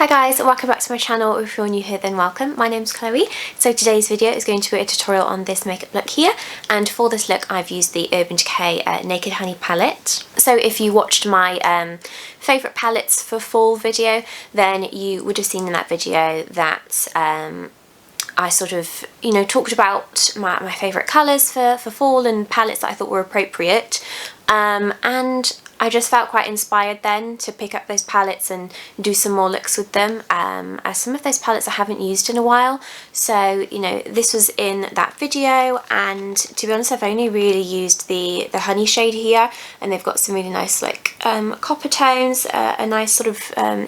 Hi guys, welcome back to my channel. If you're new here then welcome. My name's Chloe. So today's video is going to be a tutorial on this makeup look here, and for this look I've used the Urban Decay Naked Honey palette. So if you watched my favourite palettes for fall video, then you would have seen in that video that I sort of, talked about my favourite colours for fall and palettes that I thought were appropriate. And I just felt quite inspired then to pick up those palettes and do some more looks with them, as some of those palettes I haven't used in a while. So, this was in that video, and to be honest I've only really used the honey shade here, and they've got some really nice like copper tones, a nice sort of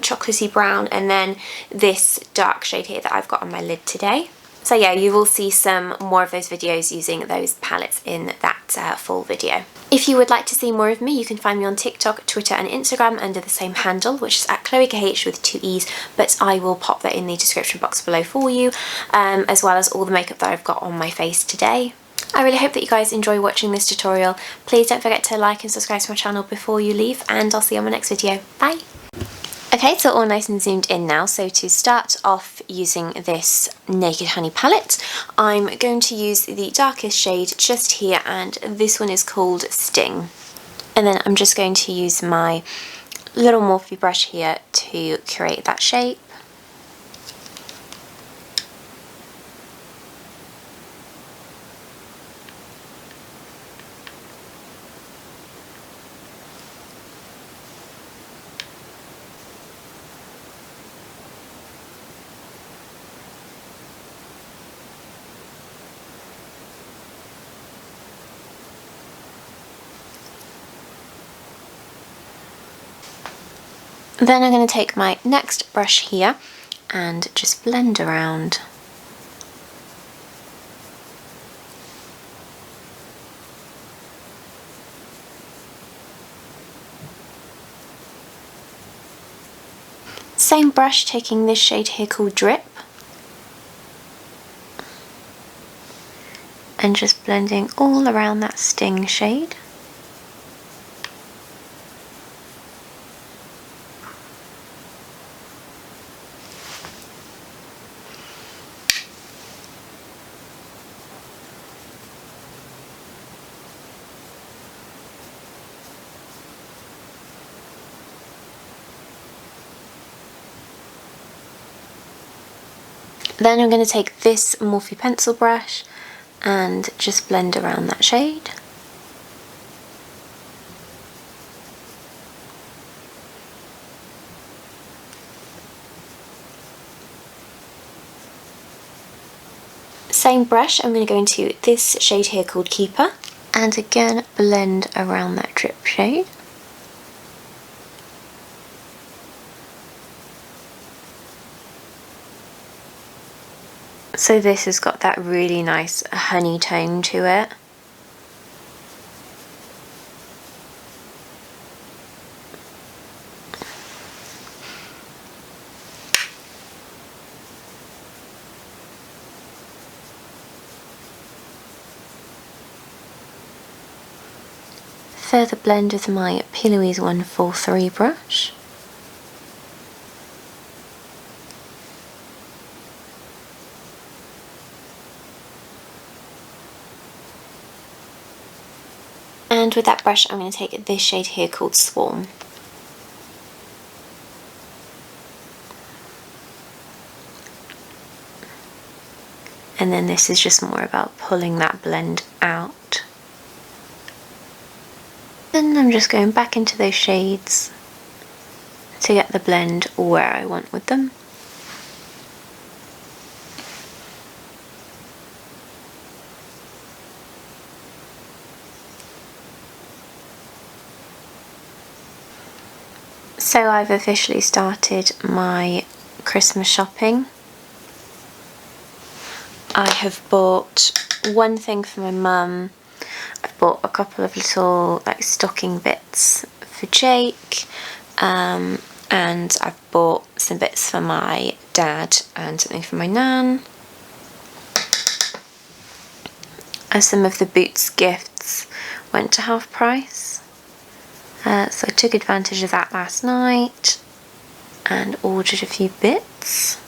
chocolatey brown, and then this dark shade here that I've got on my lid today. So yeah, you will see some more of those videos using those palettes in that full video. If you would like to see more of me, you can find me on TikTok, Twitter and Instagram under the same handle, which is at ChloeKH with 2 E's, but I will pop that in the description box below for you, as well as all the makeup that I've got on my face today. I really hope that you guys enjoy watching this tutorial. Please don't forget to like and subscribe to my channel before you leave, and I'll see you on my next video. Bye! Okay, so all nice and zoomed in now. So to start off using this Naked Honey palette, I'm going to use the darkest shade just here, and this one is called Sting. And then I'm just going to use my little Morphe brush here to create that shape. Then I'm going to take my next brush here and just blend around. Same brush, taking this shade here called Drip, and just blending all around that Sting shade. Then I'm going to take this Morphe pencil brush and just blend around that shade. Same brush, I'm going to go into this shade here called Keeper, and again blend around that drip shade. So this has got that really nice honey tone to it. Further blend with my P. Louise 143 brush. And with that brush I'm going to take this shade here called Swan. And then this is just more about pulling that blend out. Then I'm just going back into those shades to get the blend where I want with them. So I've officially started my Christmas shopping. I have bought one thing for my mum. I've bought a couple of little like stocking bits for Jake, and I've bought some bits for my dad and something for my nan. And some of the Boots gifts went to half price. So I took advantage of that last night. and ordered a few bits.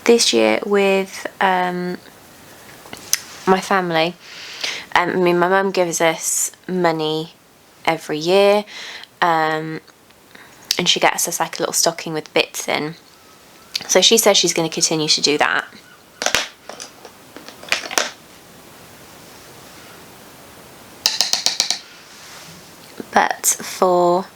This year with my family, I mean, my mum gives us money every year, and she gets us like a little stocking with bits in. So she says she's going to continue to do that. But for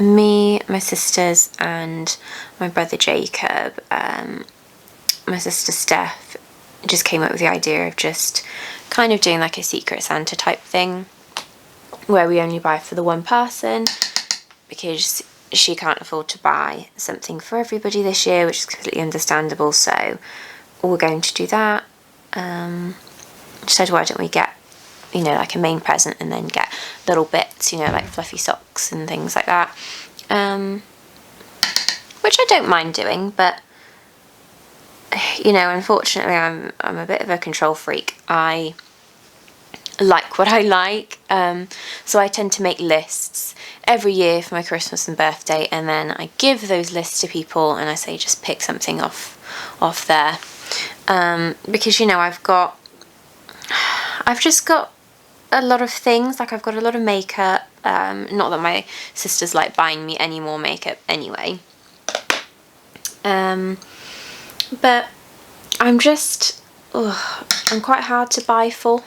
me, my sisters and my brother Jacob, my sister Steph just came up with the idea of just kind of doing like a Secret Santa type thing where we only buy for the one person, because she can't afford to buy something for everybody this year, which is completely understandable. So we're going to do that. She said, why don't we get, you know, like a main present and then get little bits, you know, like fluffy socks and things like that, which I don't mind doing, but you know, unfortunately I'm a bit of a control freak. I like what I like, so I tend to make lists every year for my Christmas and birthday, and then I give those lists to people and I say just pick something off there, because you know, I've just got a lot of things. Like I've got a lot of makeup, not that my sister's like buying me any more makeup anyway, but I'm just I'm quite hard to buy for.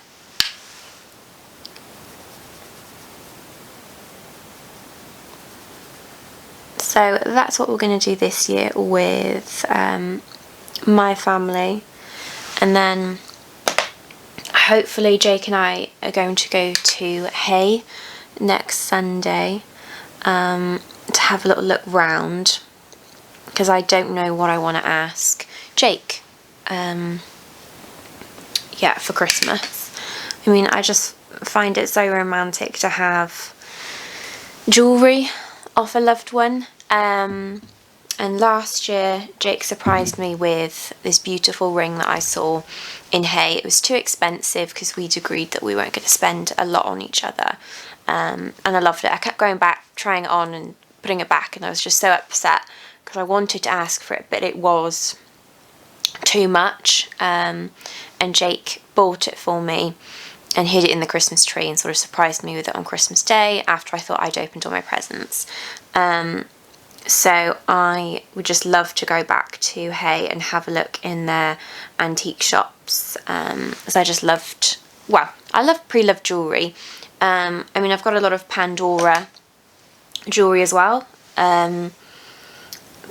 So that's what we're going to do this year with my family, and then hopefully Jake and I are going to go to Hay next Sunday to have a little look round, because I don't know what I want to ask Jake for Christmas. I mean, I just find it so romantic to have jewellery off a loved one. And last year Jake surprised me with this beautiful ring that I saw in Hay. It was too expensive because we'd agreed that we weren't going to spend a lot on each other, and I loved it. I kept going back, trying it on and putting it back, and I was just so upset because I wanted to ask for it, but it was too much, and Jake bought it for me and hid it in the Christmas tree and sort of surprised me with it on Christmas Day after I thought I'd opened all my presents. So I would just love to go back to Hay and have a look in their antique shops, as I just loved, well, I love pre-loved jewellery. I mean, I've got a lot of Pandora jewellery as well,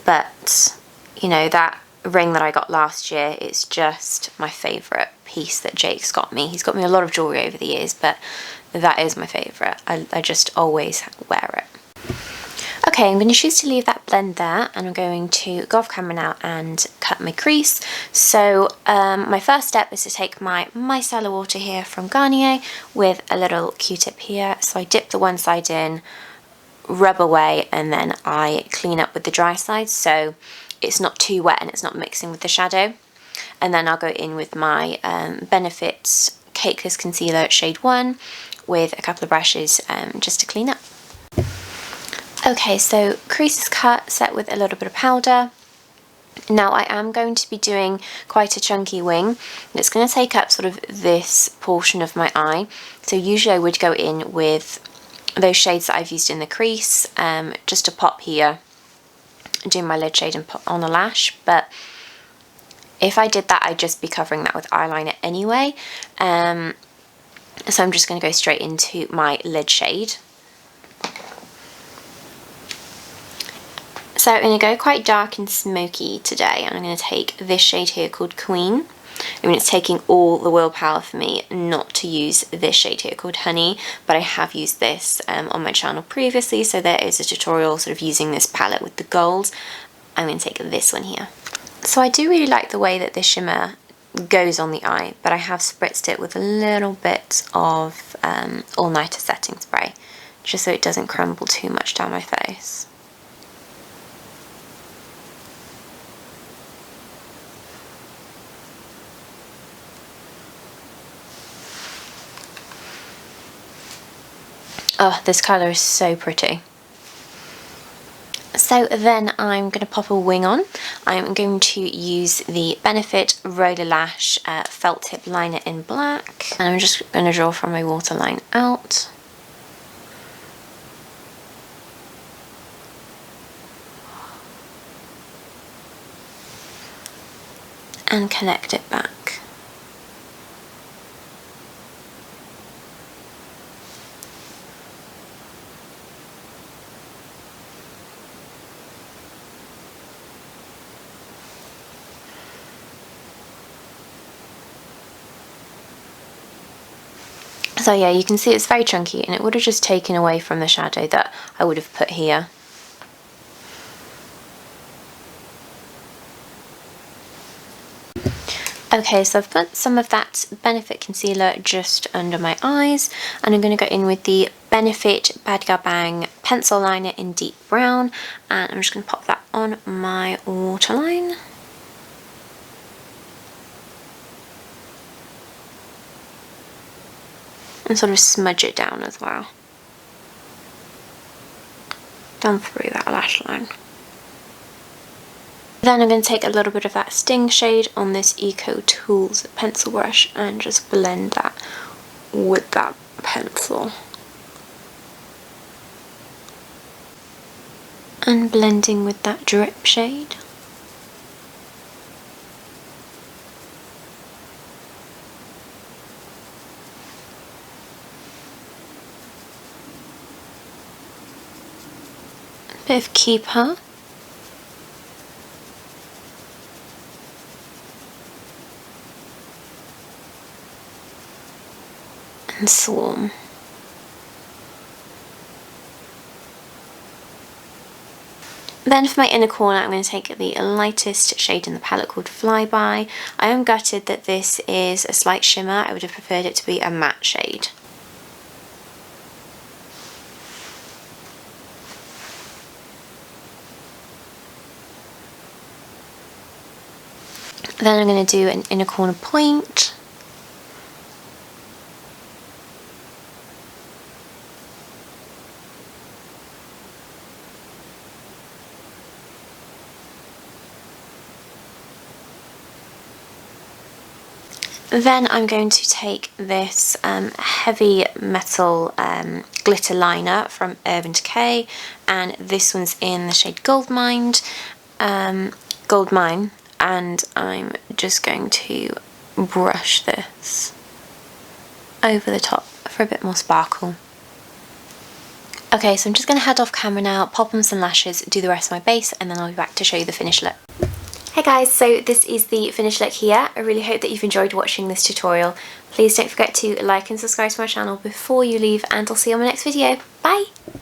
but you know, that ring that I got last year is just my favourite piece that Jake's got me. He's got me a lot of jewellery over the years, but that is my favourite. I just always wear it. Okay, I'm going to choose to leave that blend there, and I'm going to go off camera now and cut my crease. So my first step is to take my micellar water here from Garnier with a little Q-tip here. So I dip the one side in, rub away, and then I clean up with the dry side so it's not too wet and it's not mixing with the shadow. And then I'll go in with my Benefit Cakeless Concealer Shade 1 with a couple of brushes just to clean up. Okay, so crease is cut, set with a little bit of powder. Now I am going to be doing quite a chunky wing, and it's going to take up sort of this portion of my eye. So usually I would go in with those shades that I've used in the crease, just to pop here, do my lid shade and put on a lash. But if I did that, I'd just be covering that with eyeliner anyway. So I'm just going to go straight into my lid shade. So I'm going to go quite dark and smoky today, and I'm going to take this shade here called Queen. I mean, it's taking all the willpower for me not to use this shade here called Honey, but I have used this on my channel previously, so there is a tutorial sort of using this palette with the gold. I'm going to take this one here. So I do really like the way that this shimmer goes on the eye, but I have spritzed it with a little bit of All Nighter setting spray, just so it doesn't crumble too much down my face. Oh, this colour is so pretty. So then I'm going to pop a wing on. I'm going to use the Benefit Roller Lash Felt Tip Liner in black. And I'm just going to draw from my waterline out. And connect it back. So yeah, you can see it's very chunky, and it would have just taken away from the shadow that I would have put here. Okay, so I've put some of that Benefit concealer just under my eyes, and I'm going to go in with the Benefit Bad Gal Bang pencil liner in deep brown, and I'm just going to pop that on my waterline. And sort of smudge it down as well. Down through that lash line. Then I'm going to take a little bit of that Sting shade on this Eco Tools pencil brush and just blend that with that pencil. And blending with that drip shade. A bit of Keeper. And Swan. Then for my inner corner, I'm going to take the lightest shade in the palette called Flyby. I am gutted that this is a slight shimmer. I would have preferred it to be a matte shade. Then I'm going to do an inner corner point. Then I'm going to take this heavy metal glitter liner from Urban Decay, and this one's in the shade Goldmine, and I'm just going to brush this over the top for a bit more sparkle. Okay, so I'm just going to head off camera now, pop on some lashes, do the rest of my base, and then I'll be back to show you the finished look. Hey guys, so this is the finished look here. I really hope that you've enjoyed watching this tutorial. Please don't forget to like and subscribe to my channel before you leave, and I'll see you on my next video. Bye!